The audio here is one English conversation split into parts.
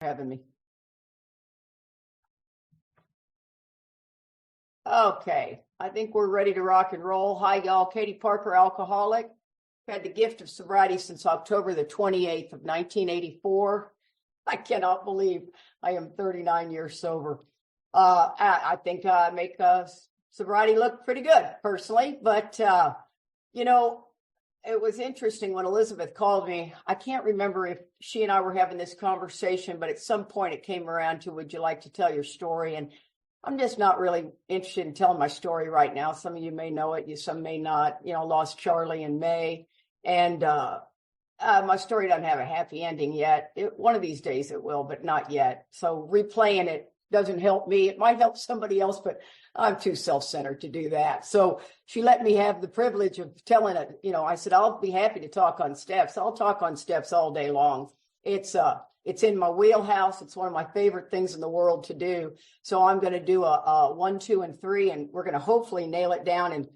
Having me. Okay, I think we're ready to rock and roll. Hi, y'all. Katie Parker, alcoholic. Had the gift of sobriety since October the 28th of 1984. I cannot believe I am 39 years sober. I think I make sobriety look pretty good personally, but you know, it was interesting when Elizabeth called me. I can't remember if she and I were having this conversation, but at some point it came around to, would you like to tell your story? And I'm just not really interested in telling my story right now. Some of you may know it, some may not. Lost Charlie in May, and my story doesn't have a happy ending yet. One of these days it will, but not yet. So replaying it doesn't help me. It might help somebody else, but I'm too self-centered to do that. So she let me have the privilege of telling it. I said, I'll be happy to talk on steps. I'll talk on steps all day long. It's in my wheelhouse. It's one of my favorite things in the world to do. So I'm going to do a 1, 2, and 3, and we're going to hopefully nail it down in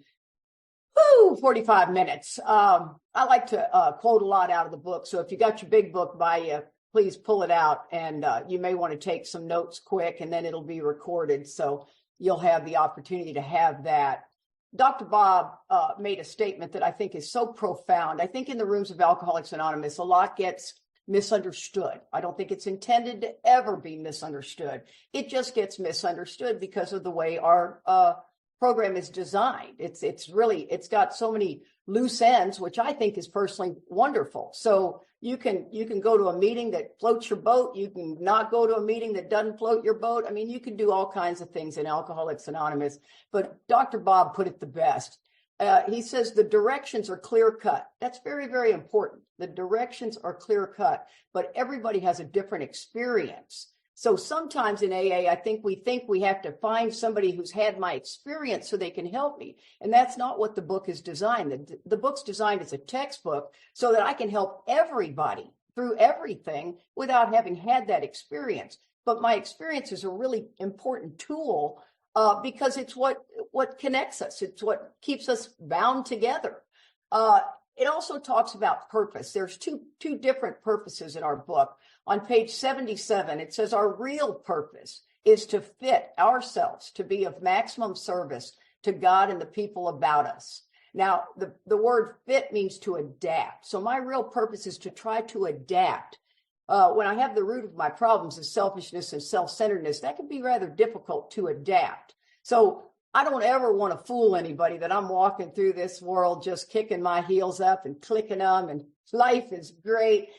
45 minutes. I like to quote a lot out of the book. So if you got your big book by you, please pull it out, and you may want to take some notes quick, and then it'll be recorded. So you'll have the opportunity to have that. Dr. Bob made a statement that I think is so profound. I think in the rooms of Alcoholics Anonymous, a lot gets misunderstood. I don't think it's intended to ever be misunderstood. It just gets misunderstood because of the way our program is designed. It's got so many loose ends, which I think is personally wonderful. So you can go to a meeting that floats your boat. You can not go to a meeting that doesn't float your boat. I mean, you can do all kinds of things in Alcoholics Anonymous, but Dr. Bob put it the best. He says the directions are clear cut. That's very, very important. The directions are clear cut, but everybody has a different experience. So sometimes in AA, I think we have to find somebody who's had my experience so they can help me. And that's not what the book is designed. The book's designed as a textbook so that I can help everybody through everything without having had that experience. But my experience is a really important tool because it's what connects us. It's what keeps us bound together. It also talks about purpose. There's two different purposes in our book. On page 77, it says our real purpose is to fit ourselves to be of maximum service to God and the people about us. Now, the word fit means to adapt. So my real purpose is to try to adapt. When I have the root of my problems is selfishness and self-centeredness, that can be rather difficult to adapt. So I don't ever want to fool anybody that I'm walking through this world just kicking my heels up and clicking them and life is great.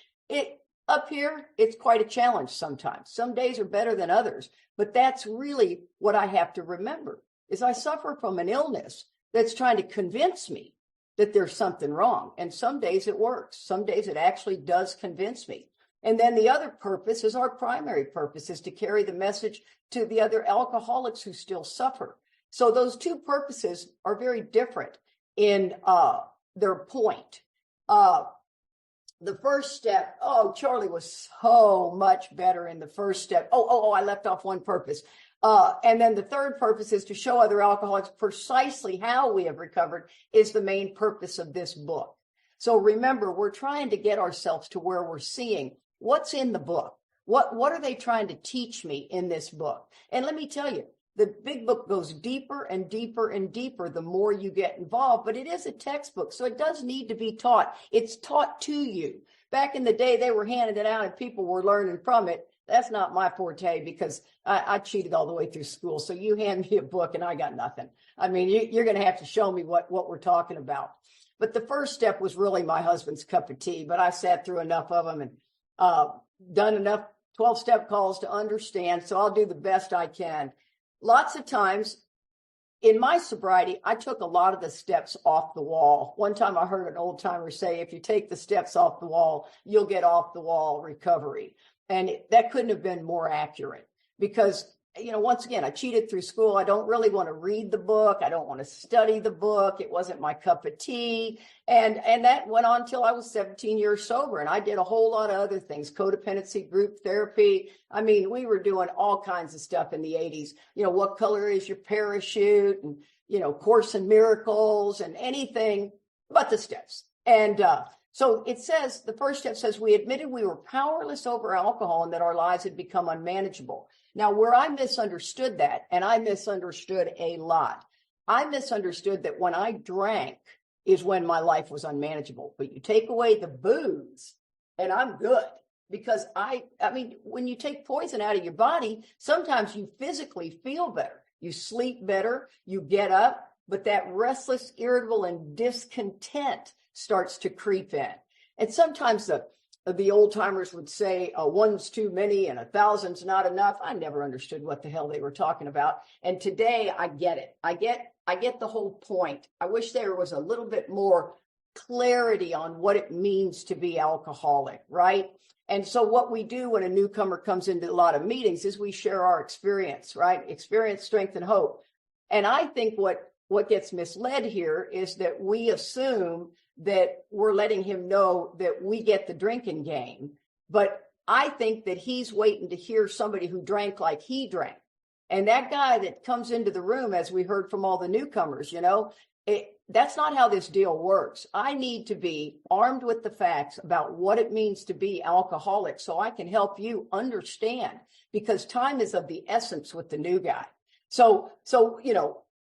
Up here, it's quite a challenge sometimes. Some days are better than others, but that's really what I have to remember is I suffer from an illness that's trying to convince me that there's something wrong. And some days it works. Some days it actually does convince me. And then the other purpose is our primary purpose is to carry the message to the other alcoholics who still suffer. So those two purposes are very different in their point. The first step, Charlie was so much better in the first step. I left off one purpose. And then the third purpose is to show other alcoholics precisely how we have recovered is the main purpose of this book. So remember, we're trying to get ourselves to where we're seeing what's in the book. What are they trying to teach me in this book? And let me tell you, the big book goes deeper and deeper and deeper the more you get involved, but it is a textbook, so it does need to be taught. It's taught to you. Back in the day, they were handing it out and people were learning from it. That's not my forte because I cheated all the way through school. So you hand me a book and I got nothing. I mean, you're going to have to show me what we're talking about. But the first step was really my husband's cup of tea, but I sat through enough of them and done enough 12-step calls to understand, so I'll do the best I can. Lots of times in my sobriety, I took a lot of the steps off the wall. One time I heard an old timer say, if you take the steps off the wall, you'll get off the wall recovery. And that couldn't have been more accurate because, once again, I cheated through school. I don't really want to read the book. I don't want to study the book. It wasn't my cup of tea. And that went on till I was 17 years sober. And I did a whole lot of other things, codependency, group therapy. I mean, we were doing all kinds of stuff in the 80s. What color is your parachute? And, Course in Miracles and anything but the steps. And So it says, the first step says, we admitted we were powerless over alcohol and that our lives had become unmanageable. Now, where I misunderstood that, and I misunderstood a lot, I misunderstood that when I drank is when my life was unmanageable. But you take away the booze and I'm good. Because I mean, when you take poison out of your body, sometimes you physically feel better. You sleep better, you get up, but that restless, irritable, and discontent starts to creep in. And sometimes the old timers would say, one's too many and 1,000's not enough. I never understood what the hell they were talking about. And today I get it. I get the whole point. I wish there was a little bit more clarity on what it means to be alcoholic, right? And so what we do when a newcomer comes into a lot of meetings is we share our experience, right? Experience, strength, and hope. And I think what gets misled here is that we assume that we're letting him know that we get the drinking game. But I think that he's waiting to hear somebody who drank like he drank. And that guy that comes into the room, as we heard from all the newcomers, that's not how this deal works. I need to be armed with the facts about what it means to be alcoholic so I can help you understand, because time is of the essence with the new guy. So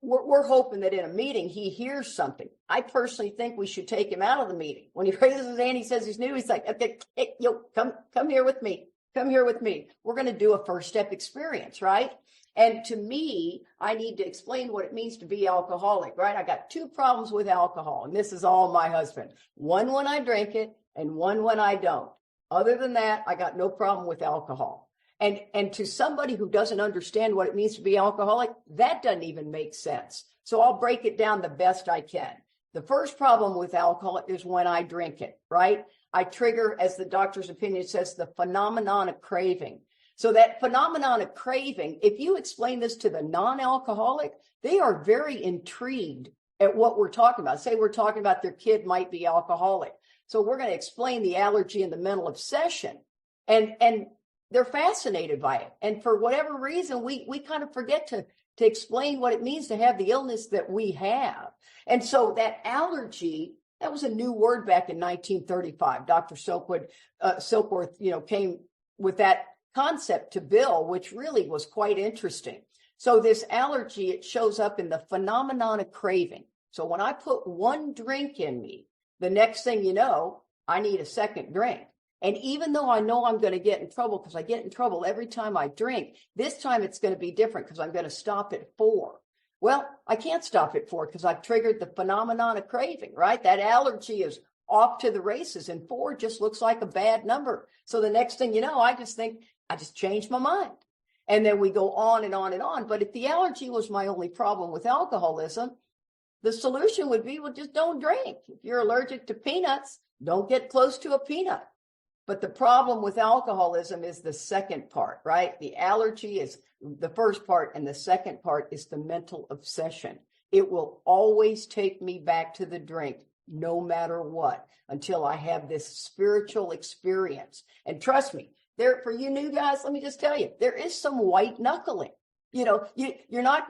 we're hoping that in a meeting he hears something. I personally think we should take him out of the meeting. When he raises his hand, he says he's new. He's like, okay, hey, come here with me. Come here with me. We're going to do a first step experience, right? And to me, I need to explain what it means to be alcoholic, right? I got two problems with alcohol, and this is all my husband. One when I drink it, and one when I don't. Other than that, I got no problem with alcohol. And to somebody who doesn't understand what it means to be alcoholic, that doesn't even make sense. So I'll break it down the best I can. The first problem with alcohol is when I drink it, right? I trigger, as the doctor's opinion says, the phenomenon of craving. So that phenomenon of craving, if you explain this to the non-alcoholic, they are very intrigued at what we're talking about. Say we're talking about their kid might be alcoholic. So we're going to explain the allergy and the mental obsession. And they're fascinated by it. And for whatever reason, we kind of forget to explain what it means to have the illness that we have. And so that allergy, that was a new word back in 1935. Dr. Silkworth, came with that concept to Bill, which really was quite interesting. So this allergy, it shows up in the phenomenon of craving. So when I put one drink in me, the next thing you know, I need a second drink. And even though I know I'm going to get in trouble, because I get in trouble every time I drink, this time it's going to be different because I'm going to stop at 4. Well, I can't stop at 4 because I've triggered the phenomenon of craving, right? That allergy is off to the races, and 4 just looks like a bad number. So the next thing you know, I just changed my mind. And then we go on and on and on. But if the allergy was my only problem with alcoholism, the solution would be, well, just don't drink. If you're allergic to peanuts, don't get close to a peanut. But the problem with alcoholism is the second part, right? The allergy is the first part, and the second part is the mental obsession. It will always take me back to the drink, no matter what, until I have this spiritual experience. And trust me, for you new guys, let me just tell you, there is some white knuckling.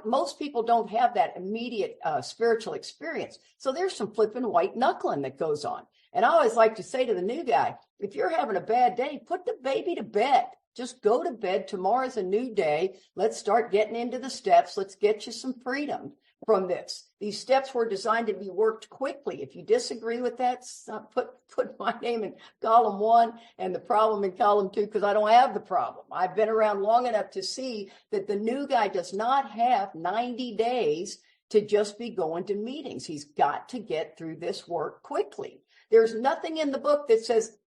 Most people don't have that immediate spiritual experience. So there's some flipping white knuckling that goes on. And I always like to say to the new guy, if you're having a bad day, put the baby to bed. Just go to bed. Tomorrow's a new day. Let's start getting into the steps. Let's get you some freedom from this. These steps were designed to be worked quickly. If you disagree with that, put my name in column 1 and the problem in column 2, because I don't have the problem. I've been around long enough to see that the new guy does not have 90 days to just be going to meetings. He's got to get through this work quickly. There's nothing in the book that says,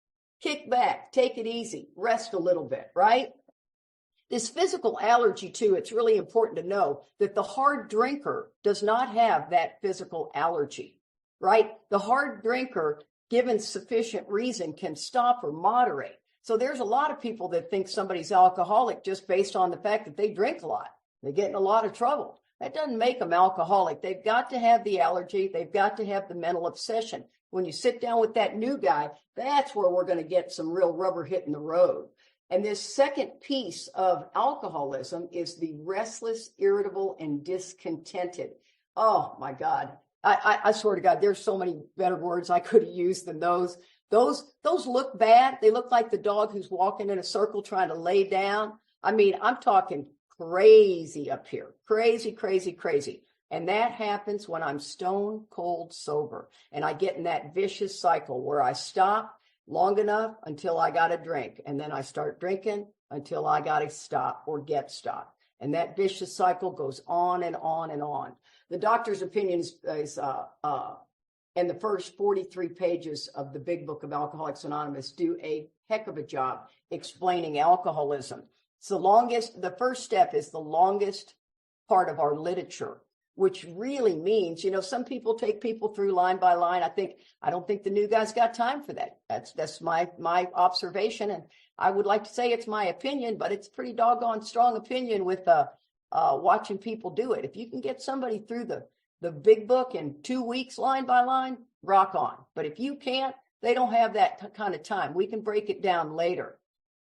kick back, take it easy, rest a little bit, right? This physical allergy, too, it's really important to know that the hard drinker does not have that physical allergy, right? The hard drinker, given sufficient reason, can stop or moderate. So there's a lot of people that think somebody's alcoholic just based on the fact that they drink a lot. They get in a lot of trouble. That doesn't make them alcoholic. They've got to have the allergy. They've got to have the mental obsession. When you sit down with that new guy, that's where we're going to get some real rubber hitting the road. And this second piece of alcoholism is the restless, irritable, and discontented. Oh, my God. I swear to God, there's so many better words I could have used than those. Those look bad. They look like the dog who's walking in a circle trying to lay down. I mean, I'm talking crazy up here. Crazy, crazy, crazy. And that happens when I'm stone cold sober. And I get in that vicious cycle where I stop long enough until I got a drink. And then I start drinking until I got to stop or get stopped. And that vicious cycle goes on and on and on. The doctor's opinion is in the first 43 pages of the big book of Alcoholics Anonymous, do a heck of a job explaining alcoholism. It's the first step is the longest part of our literature, which really means, some people take people through line by line. I don't think the new guys got time for that. That's my observation. And I would like to say it's my opinion, but it's pretty doggone strong opinion with watching people do it. If you can get somebody through the big book in 2 weeks, line by line, rock on. But if you can't, they don't have that kind of time. We can break it down later.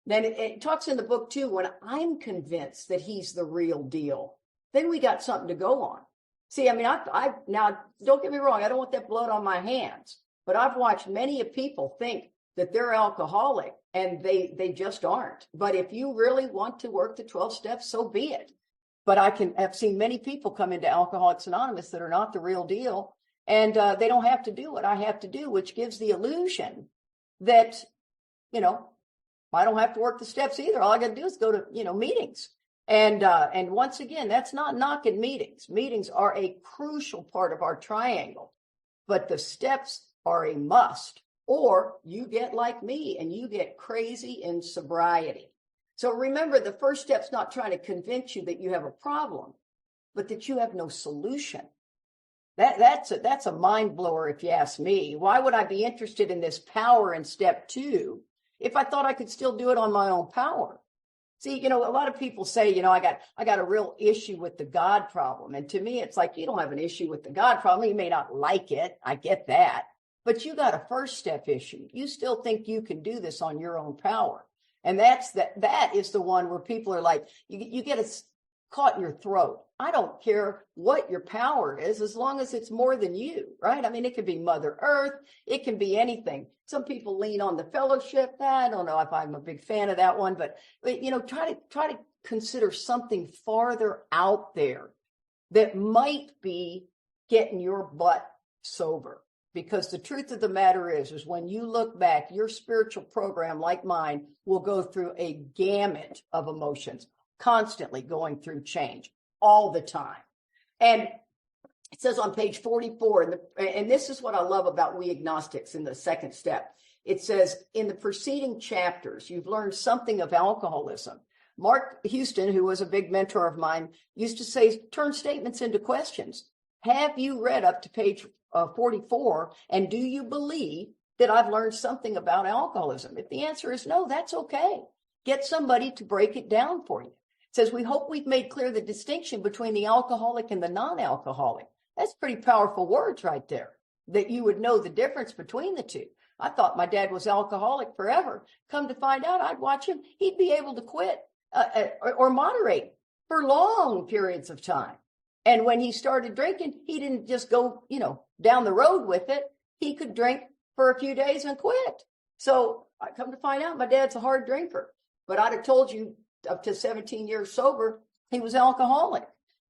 Then it talks in the book too, when I'm convinced that he's the real deal, then we got something to go on. See, I mean, I now, don't get me wrong, I don't want that blood on my hands, but I've watched many people think that they're alcoholic and they just aren't. But if you really want to work the 12 steps, so be it. But I've seen many people come into Alcoholics Anonymous that are not the real deal, and they don't have to do what I have to do, which gives the illusion that, I don't have to work the steps either. All I got to do is go to, meetings. And once again, that's not knocking meetings. Meetings are a crucial part of our triangle, but the steps are a must, or you get like me and you get crazy in sobriety. So remember, the first step's not trying to convince you that you have a problem, but that you have no solution. That's a mind blower, if you ask me. Why would I be interested in this power in step 2 if I thought I could still do it on my own power? See, a lot of people say, I got a real issue with the God problem. And to me, it's like, you don't have an issue with the God problem. You may not like it. I get that. But you got a first step issue. You still think you can do this on your own power. And that is the one where people are like, you get caught in your throat. I don't care what your power is, as long as it's more than you, right? I mean, it could be Mother Earth. It can be anything. Some people lean on the fellowship. I don't know if I'm a big fan of that one, but try to consider something farther out there that might be getting your butt sober. Because the truth of the matter is when you look back, your spiritual program, like mine, will go through a gamut of emotions, constantly going through change all the time. And it says on page 44, and this is what I love about we agnostics in the second step. It says, in the preceding chapters, you've learned something of alcoholism. Mark Houston, who was a big mentor of mine, used to say, turn statements into questions. Have you read up to page 44, and do you believe that I've learned something about alcoholism? If the answer is no, that's okay. Get somebody to break it down for you. It says, we hope we've made clear the distinction between the alcoholic and the non-alcoholic. That's pretty powerful words right there, that you would know the difference between the two. I thought my dad was alcoholic forever. Come to find out, I'd watch him. He'd be able to quit or moderate for long periods of time. And when he started drinking, he didn't just go, down the road with it. He could drink for a few days and quit. So I come to find out my dad's a hard drinker, but I'd have told you up to 17 years sober, he was alcoholic.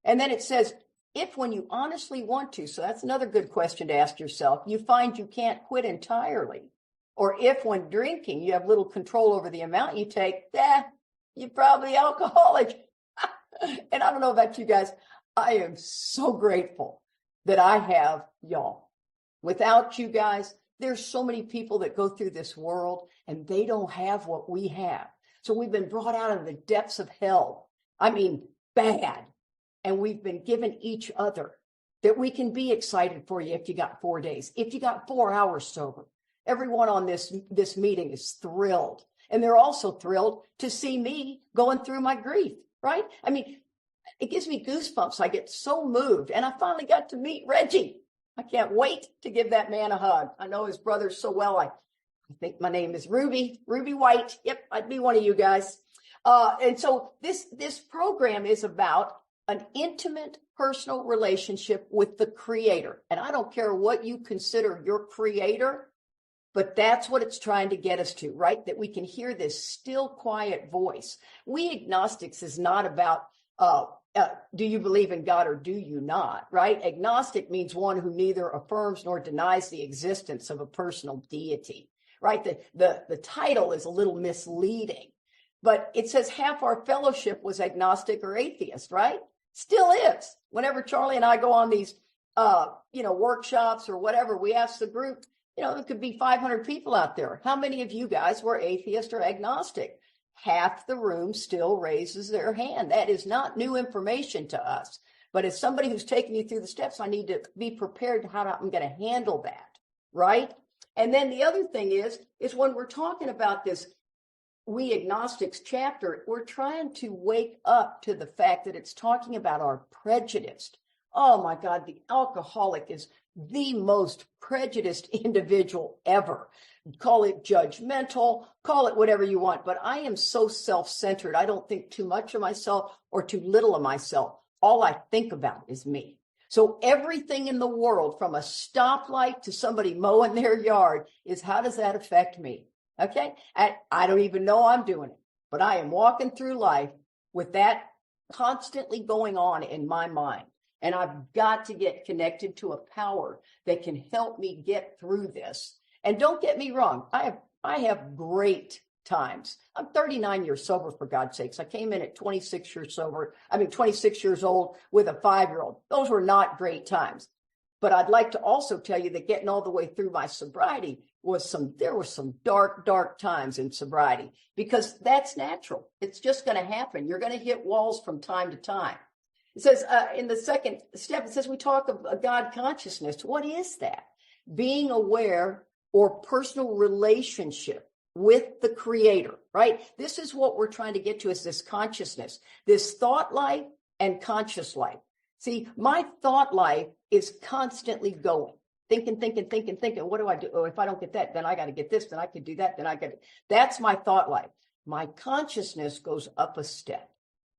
And then it says, if when you honestly want to, so that's another good question to ask yourself, you find you can't quit entirely, or if when drinking, you have little control over the amount you take, you're probably alcoholic. And I don't know about you guys, I am so grateful that I have y'all. Without you guys, there's so many people that go through this world and they don't have what we have. So we've been brought out of the depths of hell. I mean, bad. And we've been given each other that we can be excited for you if you got 4 days, if you got 4 hours sober. Everyone on this meeting is thrilled. And they're also thrilled to see me going through my grief, right? I mean, it gives me goosebumps. I get so moved. And I finally got to meet Reggie. I can't wait to give that man a hug. I know his brother so well. I think my name is Ruby White. Yep, I'd be one of you guys. And so this program is about an intimate personal relationship with the Creator. And I don't care what you consider your Creator. But that's what it's trying to get us to, right? That we can hear this still, quiet voice. We agnostics is not about, do you believe in God or do you not, right? Agnostic means one who neither affirms nor denies the existence of a personal deity, right? The title is a little misleading, but it says half our fellowship was agnostic or atheist, right? Still is. Whenever Charlie and I go on these, workshops or whatever, we ask the group, there could be 500 people out there. How many of you guys were atheist or agnostic? Half the room still raises their hand. That is not new information to us. But as somebody who's taking you through the steps, I need to be prepared how I'm going to handle that, right? And then the other thing is when we're talking about this We Agnostics chapter, we're trying to wake up to the fact that it's talking about our prejudice. Oh my God, the alcoholic is the most prejudiced individual ever. Call it judgmental, call it whatever you want, but I am so self-centered. I don't think too much of myself or too little of myself. All I think about is me. So everything in the world, from a stoplight to somebody mowing their yard, is how does that affect me? Okay? I don't even know I'm doing it, but I am walking through life with that constantly going on in my mind. And I've got to get connected to a power that can help me get through this. And don't get me wrong, I have great times. I'm 39 years sober, for God's sakes. I came in at 26 years old with a 5-year-old. Those were not great times. But I'd like to also tell you that getting all the way through my sobriety there were some dark, dark times in sobriety, because that's natural. It's just going to happen. You're going to hit walls from time to time. It says in the second step, it says we talk of a God consciousness. What is that? Being aware or personal relationship with the Creator, right? This is what we're trying to get to, is this consciousness, this thought life and conscious life. See, my thought life is constantly going, thinking. What do I do? Oh, if I don't get that, then I got to get this, then I could do that, then I could. That's my thought life. My consciousness goes up a step.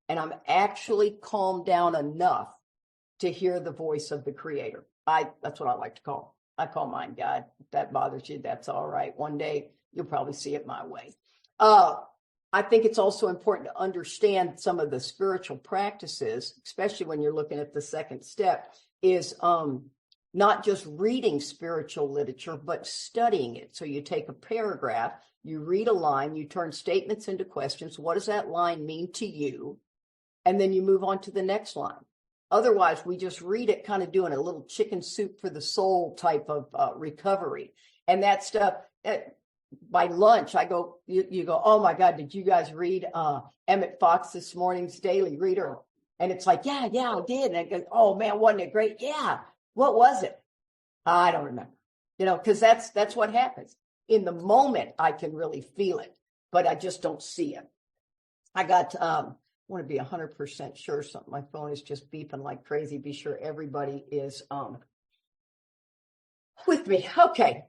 And I'm actually calmed down enough to hear the voice of the Creator. That's what I like to call. I call mine God. If that bothers you, that's all right. One day you'll probably see it my way. I think it's also important to understand some of the spiritual practices, especially when you're looking at the second step, is not just reading spiritual literature, but studying it. So you take a paragraph, you read a line, you turn statements into questions. What does that line mean to you? And then you move on to the next line. Otherwise, we just read it kind of doing a little chicken soup for the soul type of recovery. And that stuff, by lunch, I go, you go, oh my God, did you guys read Emmett Fox this morning's Daily Reader? And it's like, yeah, I did. And I go, oh man, wasn't it great? Yeah. What was it? I don't remember, because that's what happens. In the moment, I can really feel it, but I just don't see it. I want to be 100% sure something. My phone is just beeping like crazy. Be sure everybody is with me. Okay.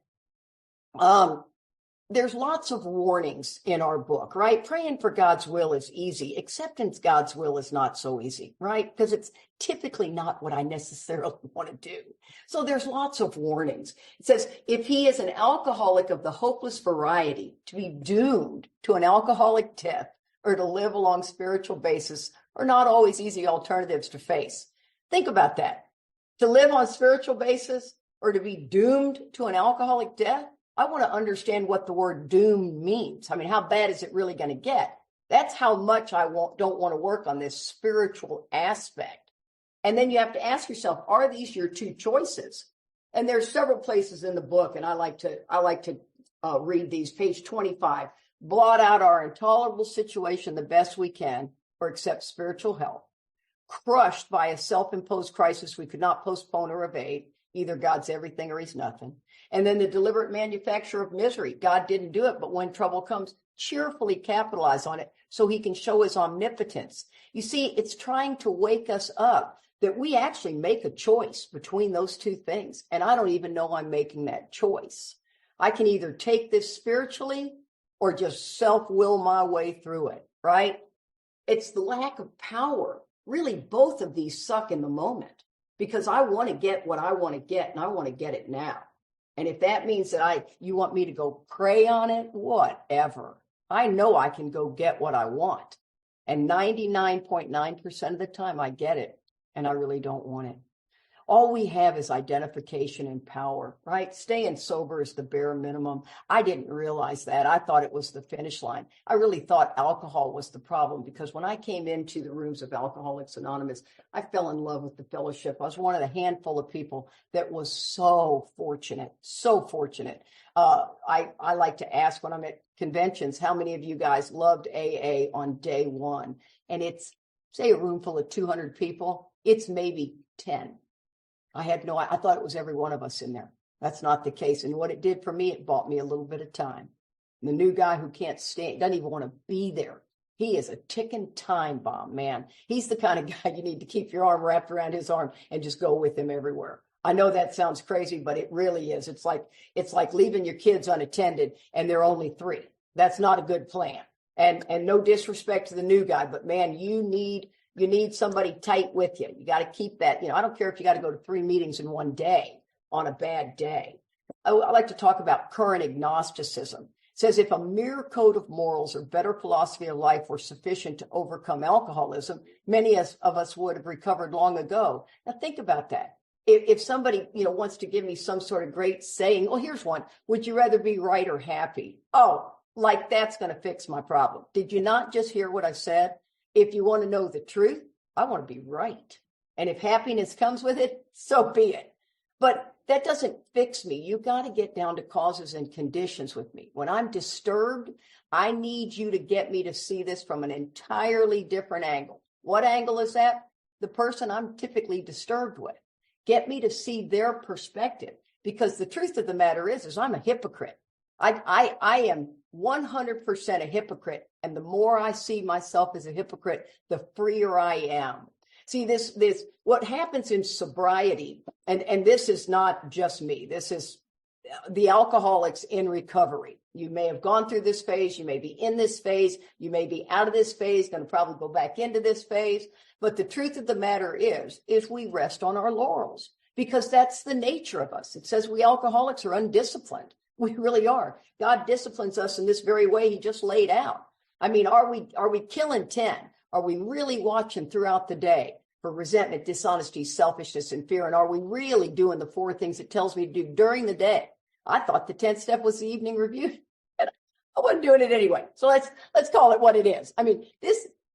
There's lots of warnings in our book, right? Praying for God's will is easy. Accepting God's will is not so easy, right? Because it's typically not what I necessarily want to do. So there's lots of warnings. It says, if he is an alcoholic of the hopeless variety, to be doomed to an alcoholic death or to live along spiritual basis are not always easy alternatives to face. Think about that. To live on spiritual basis or to be doomed to an alcoholic death, I want to understand what the word doomed means. I mean, how bad is it really going to get? That's how much I don't want to work on this spiritual aspect. And then you have to ask yourself, are these your two choices? And there's several places in the book, and I like to read these. Page 25, blot out our intolerable situation the best we can, or accept spiritual help. Crushed by a self-imposed crisis we could not postpone or evade. Either God's everything or he's nothing. And then the deliberate manufacture of misery. God didn't do it, but when trouble comes, cheerfully capitalize on it so he can show his omnipotence. You see, it's trying to wake us up that we actually make a choice between those two things. And I don't even know I'm making that choice. I can either take this spiritually or just self-will my way through it, right? It's the lack of power. Really, both of these suck in the moment because I want to get what I want to get and I want to get it now. And if that means that you want me to go prey on it, whatever. I know I can go get what I want. And 99.9% of the time I get it, and I really don't want it. All we have is identification and power, right? Staying sober is the bare minimum. I didn't realize that. I thought it was the finish line. I really thought alcohol was the problem, because when I came into the rooms of Alcoholics Anonymous, I fell in love with the fellowship. I was one of the handful of people that was so fortunate, so fortunate. I like to ask when I'm at conventions, how many of you guys loved AA on day one? And it's, say, a room full of 200 people, it's maybe 10. I thought it was every one of us in there. That's not the case. And what it did for me, it bought me a little bit of time. And the new guy who can't stand, doesn't even want to be there. He is a ticking time bomb, man. He's the kind of guy you need to keep your arm wrapped around his arm and just go with him everywhere. I know that sounds crazy, but it really is. It's like leaving your kids unattended and they're only 3. That's not a good plan. And no disrespect to the new guy, but man, you need somebody tight with you. You got to keep that. I don't care if you got to go to 3 meetings in one day on a bad day. I like to talk about current agnosticism. It says if a mere code of morals or better philosophy of life were sufficient to overcome alcoholism, many of us would have recovered long ago. Now think about that. If somebody, wants to give me some sort of great saying, well, here's one. Would you rather be right or happy? Oh, like that's going to fix my problem. Did you not just hear what I said? If you want to know the truth, I want to be right. And if happiness comes with it, so be it. But that doesn't fix me. You got to get down to causes and conditions with me. When I'm disturbed, I need you to get me to see this from an entirely different angle. What angle is that? The person I'm typically disturbed with. Get me to see their perspective. Because the truth of the matter is I'm a hypocrite. I am 100% a hypocrite. And the more I see myself as a hypocrite, the freer I am. See, this what happens in sobriety, and this is not just me. This is the alcoholics in recovery. You may have gone through this phase. You may be in this phase. You may be out of this phase, going to probably go back into this phase. But the truth of the matter is we rest on our laurels, because that's the nature of us. It says we alcoholics are undisciplined. We really are. God disciplines us in this very way he just laid out. I mean, are we killing 10? Are we really watching throughout the day for resentment, dishonesty, selfishness, and fear? And are we really doing the 4 things it tells me to do during the day? I thought the 10th step was the evening review, and I wasn't doing it anyway. So let's call it what it is. I mean,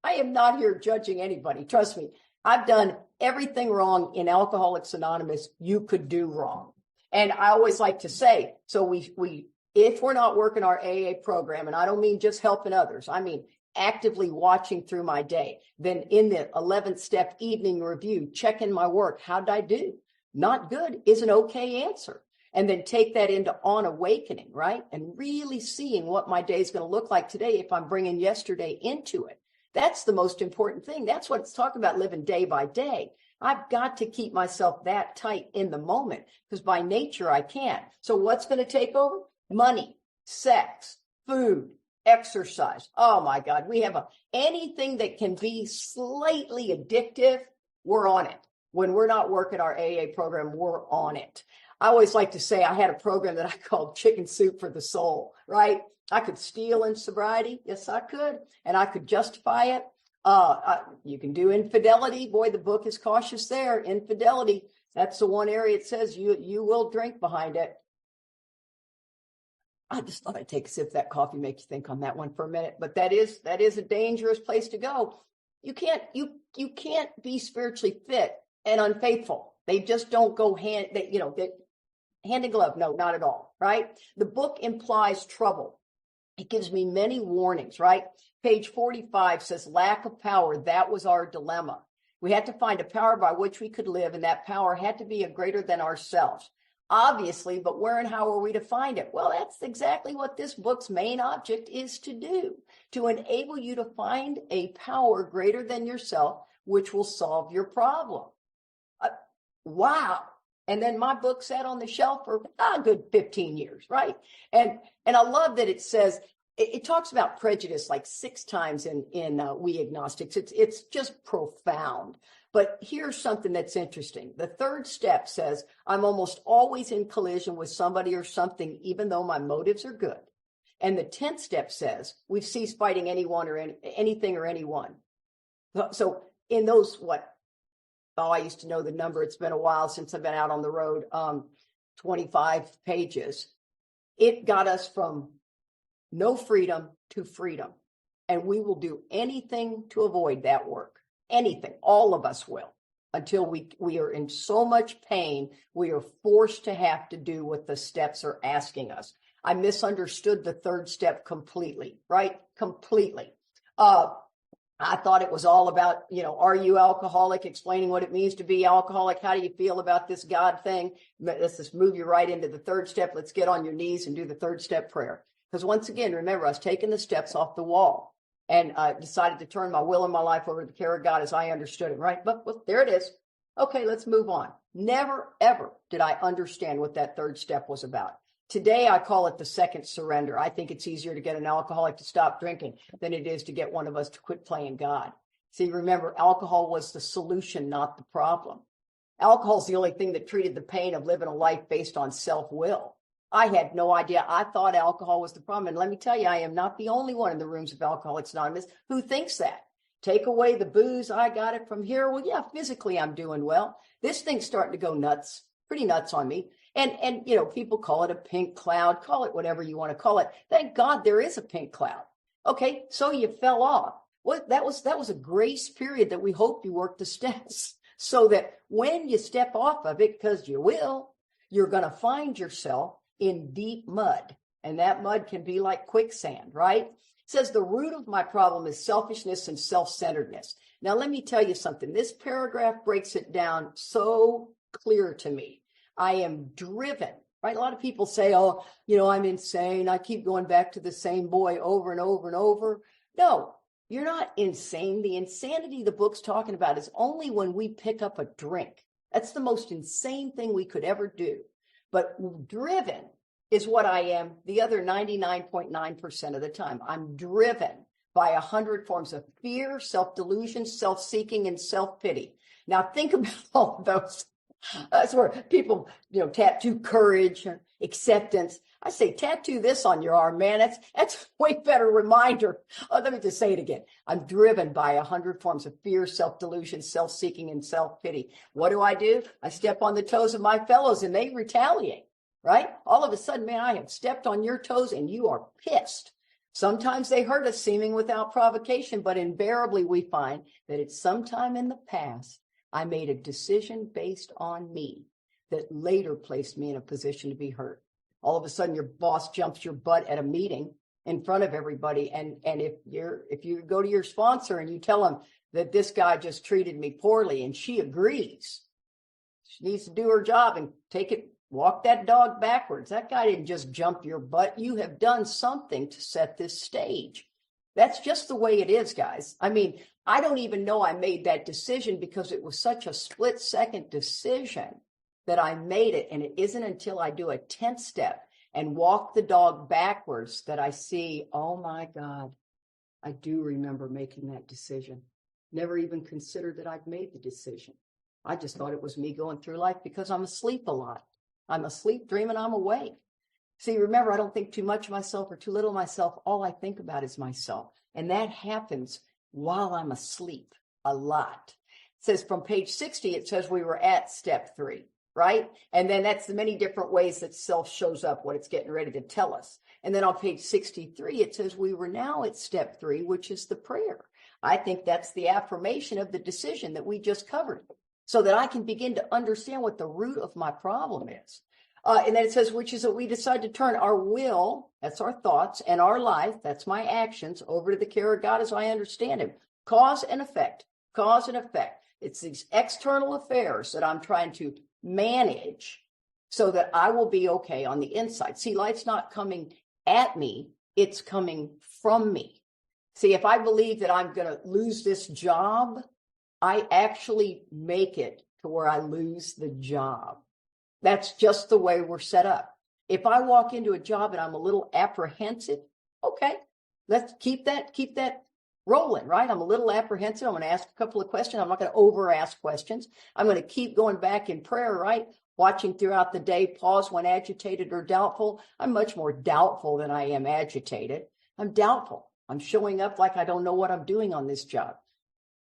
I am not here judging anybody. Trust me. I've done everything wrong in Alcoholics Anonymous you could do wrong. And I always like to say, so if we're not working our AA program, and I don't mean just helping others, I mean actively watching through my day, then in the 11th step evening review, checking my work, how'd I do? Not good is an okay answer. And then take that into on awakening, right? And really seeing what my day is going to look like today if I'm bringing yesterday into it. That's the most important thing. That's what it's talking about, living day by day. I've got to keep myself that tight in the moment, because by nature I can't. So what's going to take over? Money, sex, food, exercise. Oh my God, we have anything that can be slightly addictive, we're on it. When we're not working our AA program, we're on it. I always like to say I had a program that I called Chicken Soup for the Soul, right? I could steal in sobriety. Yes, I could. And I could justify it. You can do infidelity. Boy, the book is cautious there. Infidelity. That's the one area it says you will drink behind it. I just thought I'd take a sip of that coffee, make you think on that one for a minute. But that is a dangerous place to go. You can't be spiritually fit and unfaithful. They just don't go hand in glove. No, not at all. Right? The book implies trouble. It gives me many warnings, right? Page 45 says lack of power. That was our dilemma. We had to find a power by which we could live, and that power had to be a greater than ourselves. Obviously, but where and how are we to find it? Well, that's exactly what this book's main object is to do, to enable you to find a power greater than yourself, which will solve your problem. Wow. And then my book sat on the shelf for a good 15 years, right? And I love that it says, it talks about prejudice like 6 times in We Agnostics. It's just profound. But here's something that's interesting. The 3rd step says, I'm almost always in collision with somebody or something, even though my motives are good. And the 10th step says, we've ceased fighting anyone or anything or anyone. So in those, I used to know the number. It's been a while since I've been out on the road, 25 pages. It got us from no freedom to freedom. And we will do anything to avoid that work. Anything. All of us will. Until we are in so much pain, we are forced to have to do what the steps are asking us. I misunderstood the 3rd step completely, right? Completely. I thought it was all about, are you alcoholic? Explaining what it means to be alcoholic. How do you feel about this God thing? Let's just move you right into the 3rd step. Let's get on your knees and do the 3rd step prayer. Because once again, remember, I was taking the steps off the wall and decided to turn my will and my life over to the care of God as I understood it, right? But well, there it is. Okay, let's move on. Never, ever did I understand what that 3rd step was about. Today, I call it the 2nd surrender. I think it's easier to get an alcoholic to stop drinking than it is to get one of us to quit playing God. See, remember, alcohol was the solution, not the problem. Alcohol is the only thing that treated the pain of living a life based on self-will. I had no idea. I thought alcohol was the problem. And let me tell you, I am not the only one in the rooms of Alcoholics Anonymous who thinks that. Take away the booze, I got it from here. Well, yeah, physically I'm doing well. This thing's starting to go nuts, pretty nuts on me. And people call it a pink cloud, call it whatever you want to call it. Thank God there is a pink cloud. Okay, so you fell off. Well, that was a grace period that we hope you work the steps so that when you step off of it, because you will, you're going to find yourself in deep mud. And that mud can be like quicksand, right? It says the root of my problem is selfishness and self-centeredness. Now, let me tell you something. This paragraph breaks it down so clear to me. I am driven, right? A lot of people say, I'm insane. I keep going back to the same boy over and over and over. No, you're not insane. The insanity the book's talking about is only when we pick up a drink. That's the most insane thing we could ever do. But driven is what I am the other 99.9% of the time. I'm driven by 100 forms of fear, self-delusion, self-seeking, and self-pity. Now think about all of those. That's where people, tattoo courage, acceptance. I say, tattoo this on your arm, man. That's a way better reminder. Let me just say it again. I'm driven by 100 forms of fear, self-delusion, self-seeking, and self-pity. What do? I step on the toes of my fellows and they retaliate, right? All of a sudden, man, I have stepped on your toes and you are pissed. Sometimes they hurt us seeming without provocation, but invariably we find that it's sometime in the past I made a decision based on me that later placed me in a position to be hurt. All of a sudden, your boss jumps your butt at a meeting in front of everybody. And if you go to your sponsor and you tell them that this guy just treated me poorly and she agrees, she needs to do her job and walk that dog backwards. That guy didn't just jump your butt. You have done something to set this stage. That's just the way it is, guys. I mean, I don't even know I made that decision because it was such a split-second decision that I made it. And it isn't until I do a 10th step and walk the dog backwards that I see, oh my God, I do remember making that decision. Never even considered that I'd made the decision. I just thought it was me going through life because I'm asleep a lot. I'm asleep, dreaming I'm awake. See, remember, I don't think too much of myself or too little of myself. All I think about is myself. And that happens while I'm asleep a lot. It says from page 60, it says we were at step 3, right? And then that's the many different ways that self shows up, what it's getting ready to tell us. And then on page 63, it says we were now at step 3, which is the prayer. I think that's the affirmation of the decision that we just covered so that I can begin to understand what the root of my problem is. And then it says, which is that we decide to turn our will, that's our thoughts, and our life, that's my actions, over to the care of God as I understand him. Cause and effect, cause and effect. It's these external affairs that I'm trying to manage so that I will be okay on the inside. See, life's not coming at me, it's coming from me. See, if I believe that I'm going to lose this job, I actually make it to where I lose the job. That's just the way we're set up. If I walk into a job and I'm a little apprehensive, okay, let's keep that rolling, right? I'm a little apprehensive. I'm going to ask a couple of questions. I'm not going to over ask questions. I'm going to keep going back in prayer, right? Watching throughout the day, pause when agitated or doubtful. I'm much more doubtful than I am agitated. I'm doubtful. I'm showing up like I don't know what I'm doing on this job.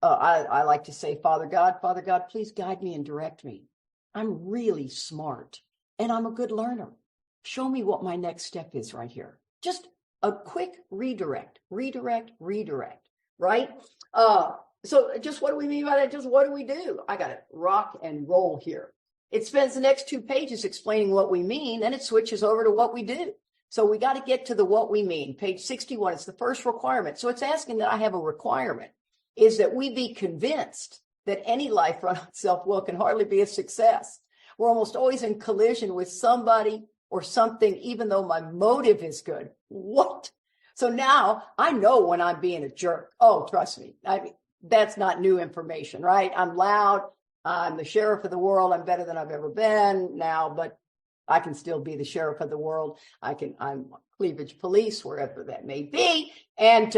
I like to say, Father God, please guide me and direct me. I'm really smart and I'm a good learner. Show me what my next step is right here. Just a quick redirect, right? So just what do we mean by that? Just what do we do? I got to rock and roll here. It spends the next 2 pages explaining what we mean, then it switches over to what we do. So we got to get to the what we mean. Page 61, it's the first requirement. So it's asking that I have a requirement, is that we be convinced that any life run on self-will can hardly be a success. We're almost always in collision with somebody or something, even though my motive is good. What? So now I know when I'm being a jerk. Oh, trust me. I mean, that's not new information, right? I'm loud. I'm the sheriff of the world. I'm better than I've ever been now, but I can still be the sheriff of the world. I'm cleavage police, wherever that may be. And,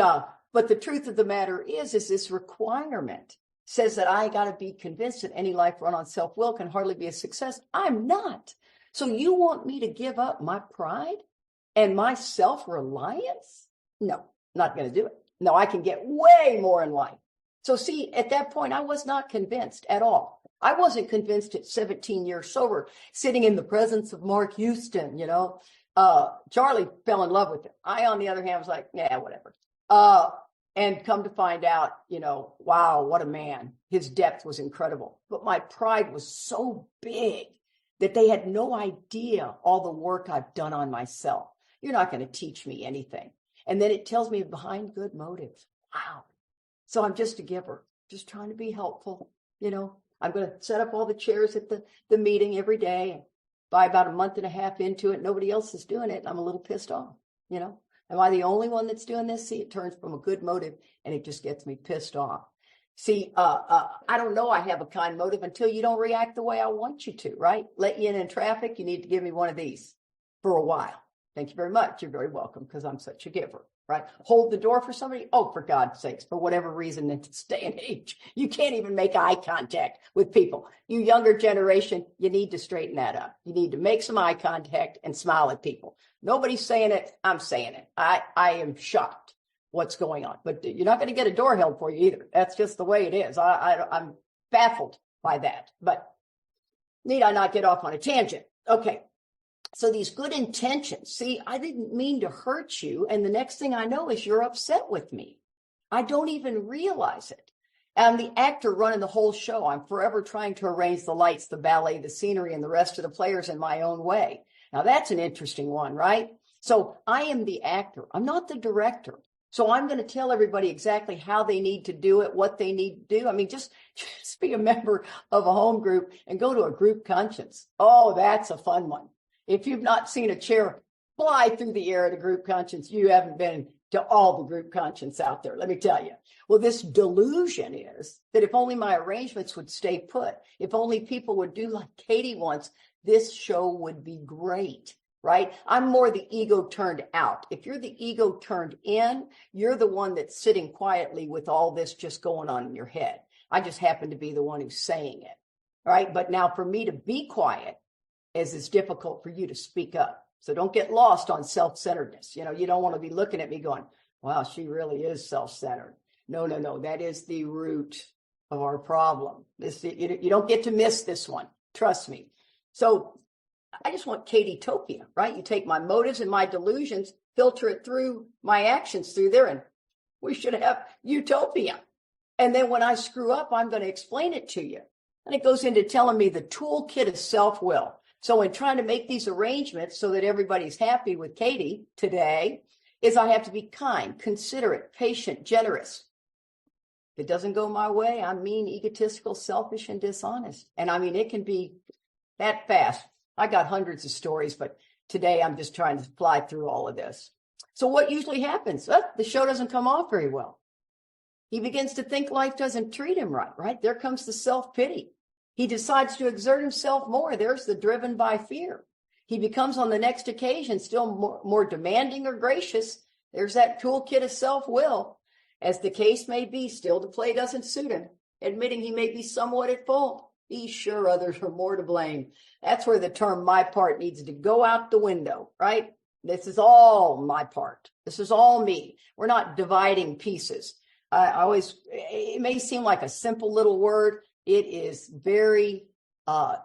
but the truth of the matter is this requirement says that I got to be convinced that any life run on self-will can hardly be a success. I'm not. So you want me to give up my pride and my self-reliance? No, not going to do it. No, I can get way more in life. So see, at that point, I was not convinced at all. I wasn't convinced at 17 years sober, sitting in the presence of Mark Houston, Charlie fell in love with him. I, on the other hand, was like, yeah, whatever. And come to find out, wow, what a man. His depth was incredible. But my pride was so big that they had no idea all the work I've done on myself. You're not going to teach me anything. And then it tells me behind good motives. Wow. So I'm just a giver, just trying to be helpful. I'm going to set up all the chairs at the meeting every day. By about a month and a half into it, nobody else is doing it. And I'm a little pissed off. Am I the only one that's doing this? See, it turns from a good motive and it just gets me pissed off. See, I don't know I have a kind motive until you don't react the way I want you to, right? Let you in traffic. You need to give me one of these for a while. Thank you very much. You're very welcome because I'm such a giver, right? Hold the door for somebody. Oh, for God's sakes, for whatever reason in this day and age, you can't even make eye contact with people. You younger generation, you need to straighten that up. You need to make some eye contact and smile at people. Nobody's saying it. I'm saying it. I am shocked what's going on, but you're not going to get a door held for you either. That's just the way it is. I'm baffled by that, but need I not get off on a tangent? Okay. So these good intentions, see, I didn't mean to hurt you. And the next thing I know is you're upset with me. I don't even realize it. I'm the actor running the whole show. I'm forever trying to arrange the lights, the ballet, the scenery, and the rest of the players in my own way. Now that's an interesting one, right? So I am the actor. I'm not the director. So I'm going to tell everybody exactly how they need to do it, what they need to do. I mean, just be a member of a home group and go to a group conscience. Oh, that's a fun one. If you've not seen a chair fly through the air at a group conscience, you haven't been to all the group conscience out there, let me tell you. Well, this delusion is that if only my arrangements would stay put, if only people would do like Katie wants, this show would be great, right? I'm more the ego turned out. If you're the ego turned in, you're the one that's sitting quietly with all this just going on in your head. I just happen to be the one who's saying it, right? But now for me to be quiet, as it's difficult for you to speak up. So don't get lost on self-centeredness. You don't want to be looking at me going, wow, she really is self-centered. No. That is the root of our problem. You don't get to miss this one. Trust me. So I just want Katie-topia, right? You take my motives and my delusions, filter it through my actions through there, and we should have utopia. And then when I screw up, I'm going to explain it to you. And it goes into telling me the toolkit of self-will. So in trying to make these arrangements so that everybody's happy with Katie today, is I have to be kind, considerate, patient, generous. If it doesn't go my way, I'm mean, egotistical, selfish, and dishonest. And I mean, it can be that fast. I got hundreds of stories, but today I'm just trying to fly through all of this. So what usually happens? The show doesn't come off very well. He begins to think life doesn't treat him right? There comes the self-pity. He decides to exert himself more. There's the driven by fear. He becomes on the next occasion still more demanding or gracious. There's that toolkit of self-will. As the case may be, still the play doesn't suit him, admitting he may be somewhat at fault. He's sure others are more to blame. That's where the term my part needs to go out the window, right? This is all my part. This is all me. We're not dividing pieces. It may seem like a simple little word. It is very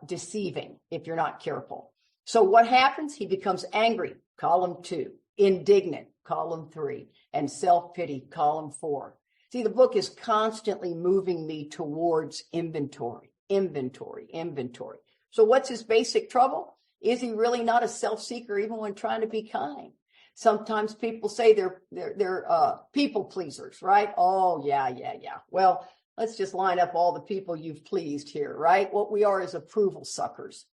deceiving if you're not careful. So what happens? He becomes angry, column 2, indignant, column 3, and self-pity, column 4. See, the book is constantly moving me towards inventory. So what's his basic trouble? Is he really not a self-seeker even when trying to be kind? Sometimes people say they're people pleasers, right? Oh, yeah. Well, let's just line up all the people you've pleased here, right? What we are is approval suckers.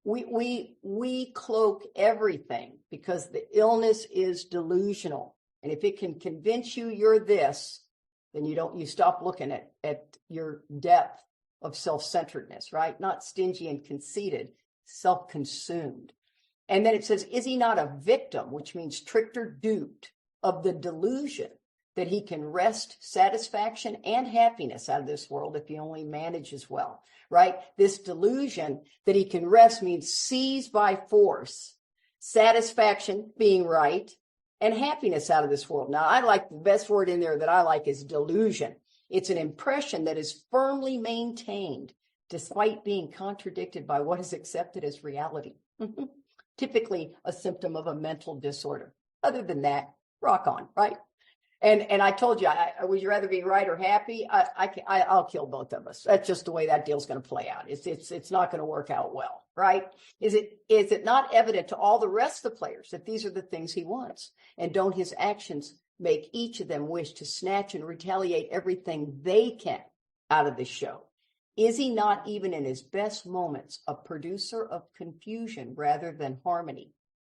We cloak everything because the illness is delusional. And if it can convince you you're this, then you stop looking at your depth of self-centeredness, right? Not stingy and conceited, self-consumed. And then it says, is he not a victim, which means tricked or duped, of the delusion that he can wrest satisfaction and happiness out of this world if he only manages well, right? This delusion that he can wrest means seize by force, satisfaction being right, and happiness out of this world. Now, I like the best word in there that I like is delusion. It's an impression that is firmly maintained despite being contradicted by what is accepted as reality. Typically a symptom of a mental disorder. Other than that, rock on, right? And I told you, would you rather be right or happy? I'll kill both of us. That's just the way that deal's going to play out. It's not going to work out well, right? Is it not evident to all the rest of the players that these are the things he wants? And don't his actions make each of them wish to snatch and retaliate everything they can out of the show? Is he not, even in his best moments, a producer of confusion rather than harmony?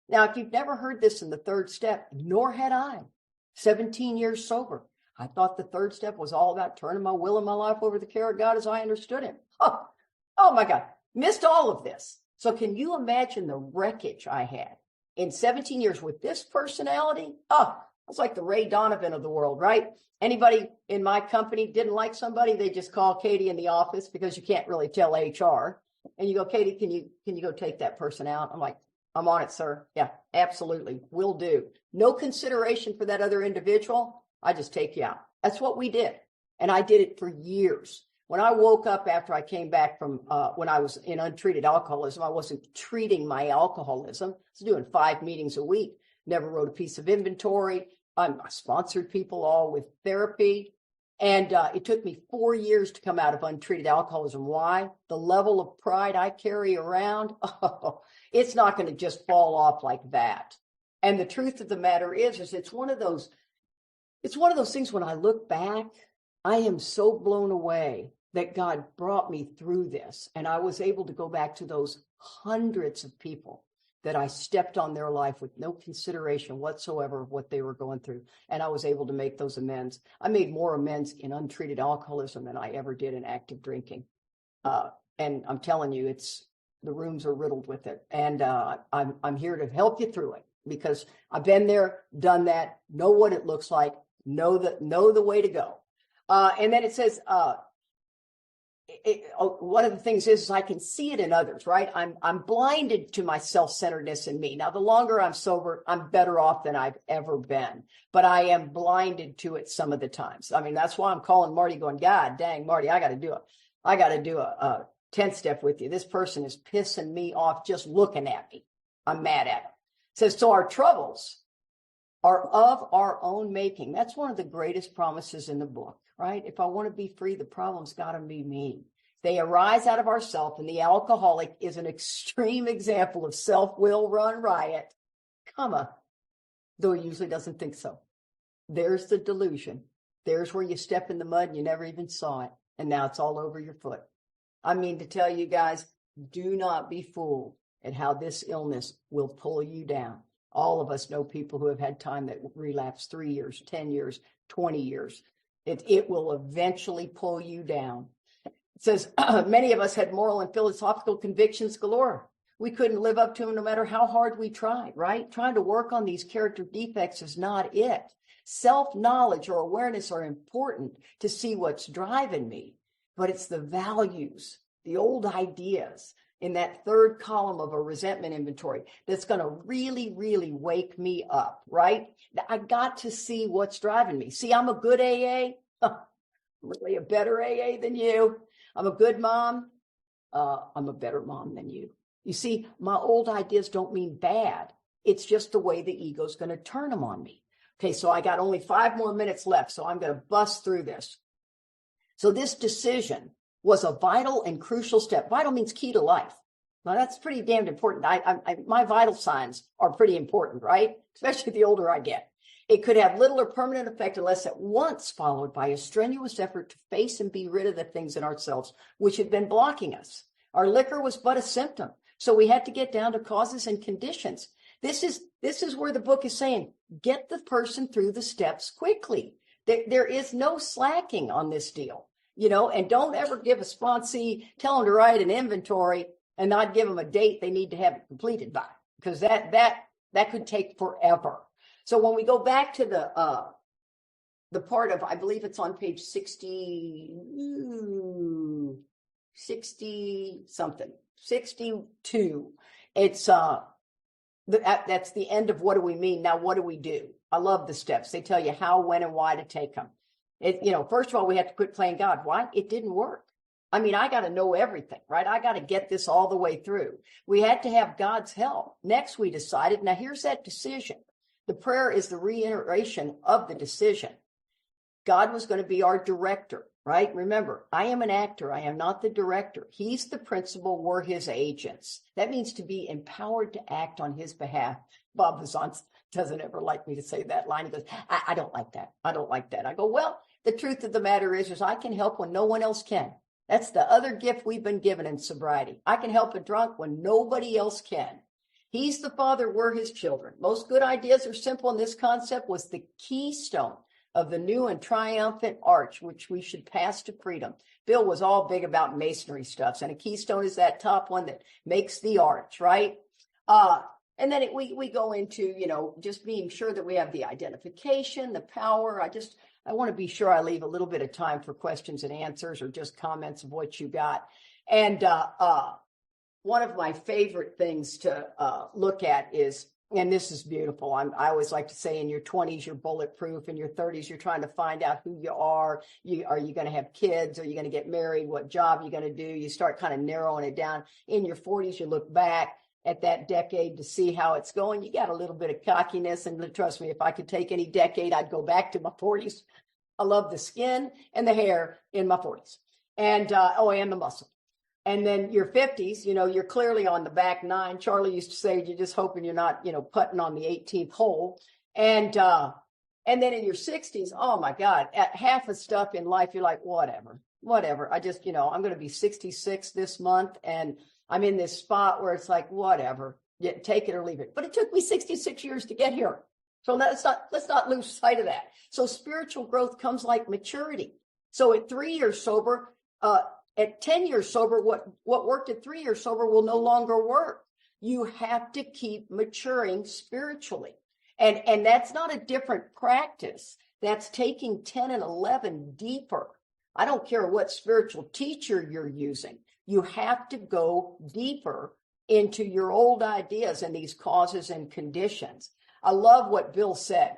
Now, if you've never heard this in the third step, nor had I, 17 years sober, I thought the third step was all about turning my will and my life over to the care of God as I understood him. Oh my God, missed all of this. So can you imagine the wreckage I had in 17 years with this personality? I was like the Ray Donovan of the world, right? Anybody in my company didn't like somebody, they just call Katie in the office because you can't really tell HR. And you go, Katie, can you go take that person out? I'm like, I'm on it, sir. Yeah, absolutely. Will do. No consideration for that other individual. I just take you out. That's what we did. And I did it for years. When I woke up after I came back from when I was in untreated alcoholism, I wasn't treating my alcoholism. I was doing 5 meetings a week, never wrote a piece of inventory. I sponsored people all with therapy. And it took me 4 years to come out of untreated alcoholism. Why? The level of pride I carry around, it's not going to just fall off like that. And the truth of the matter is it's one of those things when I look back, I am so blown away that God brought me through this. And I was able to go back to those hundreds of people that I stepped on their life with no consideration whatsoever of what they were going through. And I was able to make those amends. I made more amends in untreated alcoholism than I ever did in active drinking. And I'm telling you, the rooms are riddled with it. And I'm here to help you through it because I've been there, done that, know what it looks like, know the way to go. And then it says, one of the things is I can see it in others, right? I'm blinded to my self-centeredness in me. Now, the longer I'm sober, I'm better off than I've ever been, but I am blinded to it some of the times. I mean, that's why I'm calling Marty going, God dang, Marty, I got to do a 10th step with you. This person is pissing me off just looking at me. I'm mad at him. It says, so our troubles are of our own making. That's one of the greatest promises in the book, right? If I want to be free, the problem's got to be me. They arise out of ourself, and the alcoholic is an extreme example of self-will run riot, though he usually doesn't think so. There's the delusion. There's where you step in the mud and you never even saw it, and now it's all over your foot. I mean to tell you guys, do not be fooled at how this illness will pull you down. All of us know people who have had time that relapse 3 years, 10 years, 20 years. It will eventually pull you down. It says, many of us had moral and philosophical convictions galore. We couldn't live up to them no matter how hard we tried, right? Trying to work on these character defects is not it. Self-knowledge or awareness are important to see what's driving me, but it's the values, the old ideas in that third column of a resentment inventory that's going to really, really wake me up, right? I got to see what's driving me. See, I'm a good AA. I'm really a better AA than you. I'm a good mom. I'm a better mom than you. You see, my old ideas don't mean bad. It's just the way the ego's going to turn them on me. Okay, so I got only 5 more minutes left, so I'm going to bust through this. So this decision was a vital and crucial step. Vital means key to life. Now, that's pretty damned important. My vital signs are pretty important, right? Especially the older I get. It could have little or permanent effect unless at once followed by a strenuous effort to face and be rid of the things in ourselves which had been blocking us. Our liquor was but a symptom, so we had to get down to causes and conditions. This is where the book is saying, get the person through the steps quickly. There is no slacking on this deal, and don't ever give a sponsee, tell them to write an inventory and not give them a date they need to have it completed by, because that could take forever. So when we go back to the part of, I believe it's on page 60 something, 62, it's that's the end of what do we mean. Now, what do we do? I love the steps. They tell you how, when, and why to take them. First of all, we have to quit playing God. Why? It didn't work. I mean, I got to know everything, right? I got to get this all the way through. We had to have God's help. Next, we decided, now here's that decision. The prayer is the reiteration of the decision. God was going to be our director, right? Remember, I am an actor. I am not the director. He's the principal. We're his agents. That means to be empowered to act on his behalf. Bob Vazan doesn't ever like me to say that line. He goes, I don't like that. I don't like that. I go, well, the truth of the matter is I can help when no one else can. That's the other gift we've been given in sobriety. I can help a drunk when nobody else can. He's the father. We're his children. Most good ideas are simple, and this concept was the keystone of the new and triumphant arch, which we should pass to freedom. Bill was all big about masonry stuff, and a keystone is that top one that makes the arch, right? And then we go into, just being sure that we have the identification, the power. I want to be sure I leave a little bit of time for questions and answers or just comments of what you got. And one of my favorite things to look at is, and this is beautiful. I always like to say in your 20s, you're bulletproof. In your 30s, you're trying to find out who you are. Are you going to have kids? Are you going to get married? What job are you going to do? You start kind of narrowing it down. In your 40s, you look back at that decade to see how it's going. You got a little bit of cockiness. And trust me, if I could take any decade, I'd go back to my 40s. I love the skin and the hair in my 40s. And, and the muscle. And then your 50s, you're clearly on the back nine. Charlie used to say, you're just hoping you're not, putting on the 18th hole. And then in your 60s, oh my God, at half the stuff in life, you're like, whatever. I just, I'm going to be 66 this month. And I'm in this spot where it's like, whatever, take it or leave it. But it took me 66 years to get here. So let's not lose sight of that. So spiritual growth comes like maturity. So at 3 years sober, at 10 years sober, what worked at 3 years sober will no longer work. You have to keep maturing spiritually. And that's not a different practice. That's taking 10 and 11 deeper. I don't care what spiritual teacher you're using. You have to go deeper into your old ideas and these causes and conditions. I love what Bill said.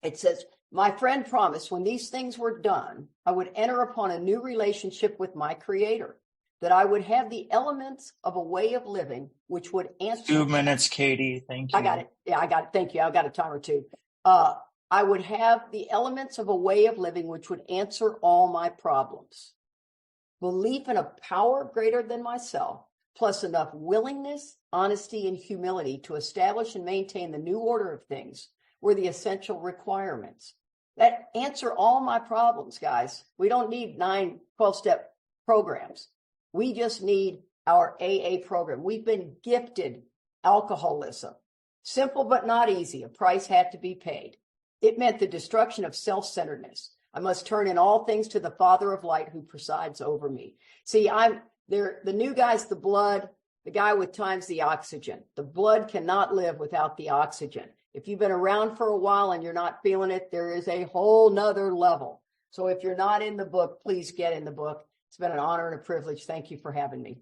It says, my friend promised when these things were done, I would enter upon a new relationship with my creator, that I would have the elements of a way of living, which would answer. 2 minutes, Katie. Thank you. I got it. Yeah, I got it. Thank you. I've got a timer too. I would have the elements of a way of living, which would answer all my problems. Belief in a power greater than myself, plus enough willingness, honesty, and humility to establish and maintain the new order of things were the essential requirements that answer all my problems, guys. We don't need 9 12-step programs. We just need our AA program. We've been gifted alcoholism. Simple but not easy. A price had to be paid. It meant the destruction of self-centeredness. I must turn in all things to the Father of light who presides over me. See, I'm there. The new guy's the blood. the guy with times the oxygen. The blood cannot live without the oxygen. If you've been around for a while and you're not feeling it, there is a whole nother level. So if you're not in the book, please get in the book. It's been an honor and a privilege. Thank you for having me.